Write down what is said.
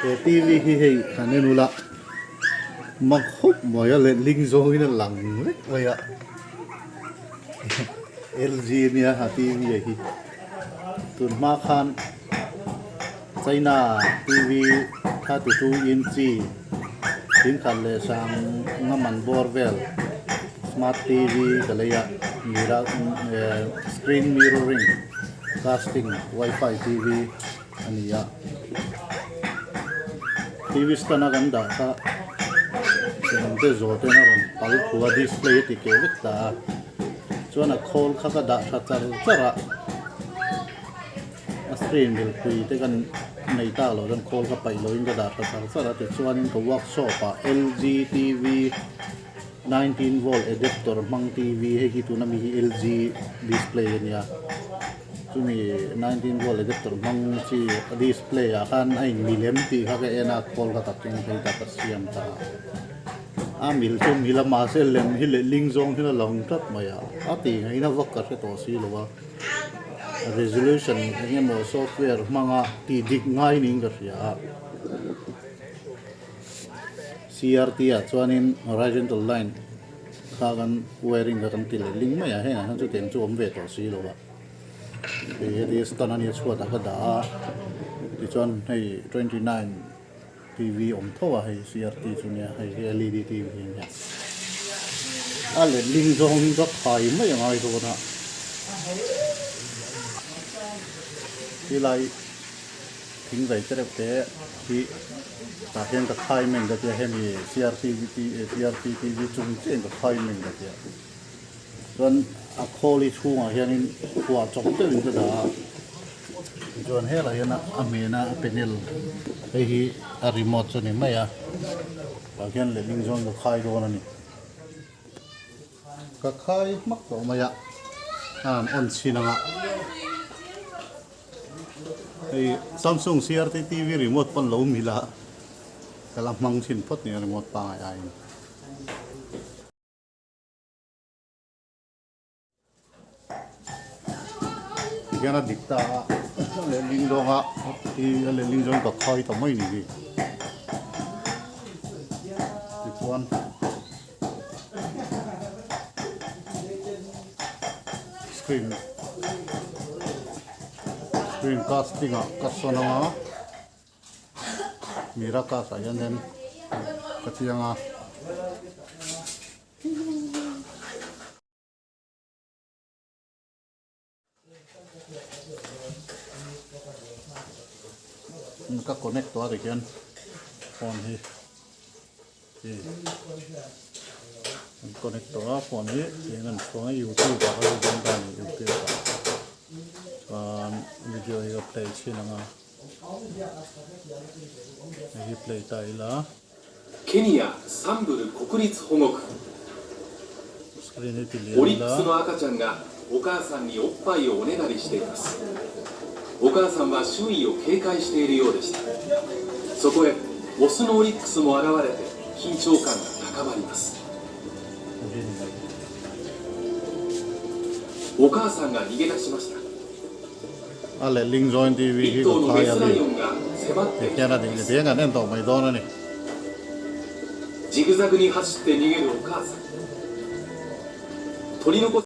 TV hi hei kanenula makhop moya le lingzong ina lang lek moya LG nia ha TV hi tun ma khan China TV 32 inch tin khan le sang ngaman borvel smart TV kalaya mira screen mirroring casting wifi TV ania TV stana ganda ka senante zote na ron pal khua display ti ke ta chuan a khol kha ka da tha char chara a screen bil pui te kan nei ta lo ran khol ka pai lo in ka da tha char chara te chuan in ka workshop a LG TV 19 volt adapter mang TV he ki tu na mi LG display nia chumi 19 volt adapter mang chi display a khan ai milem ti kha ka ena khol ka tak ting thei ta ka siam ta a mil chum hila ma se lem hi le lingzong hila long tat maya a ti ngai na vak ka se to si lo wa resolution nge mo software manga ti dik ngai ning ka sia CRT a chuanin horizontal line kha kan wiring ka kan ti le ling maya he na chu teng chu om ve to si lo wa he stana ni chhuat a ka da ti chuan hei 29 TV om thowa hei CRT chunia hei LED TV nia ale lingzong ka khai mai ngai to na ti lai thing vai tere te ti ta hian ka khai men da te hemi CRT TV chung chen ka khai men da te ron a kholi chunga hianin huwa chok te rin da chuan he la hian a mena panel hi a remote chu ni mai a ta hian le lingzong ka khai do na ni ka khai mak to mai a an on sinanga ei Samsung CRT TV remote pon lo mila kala mang chin phot ni remote pa ai gana dikta le lingdonga ti le lingdong ka khai to mai ni tuan screen casting kasona mira ka sa yan den katianga ka connect to ari kian phone hi connect to phone hi yan phone YouTube ka ro den dan YouTube ka video hi play chinanga hi play taila ケニアサンブル国立保護区 screen hi オリックスの赤ちゃんがお母さんにおっぱいをおねだりしています。お母さんは周囲を警戒しているようでした。そこへオスのオリックスも現れて緊張感が高まります。お母さんが逃げ出しました。 ale lingzong TV hi ko khaya le kya de de nga nen to mai do na ni ジグザグに走って逃げるお母さん。取り残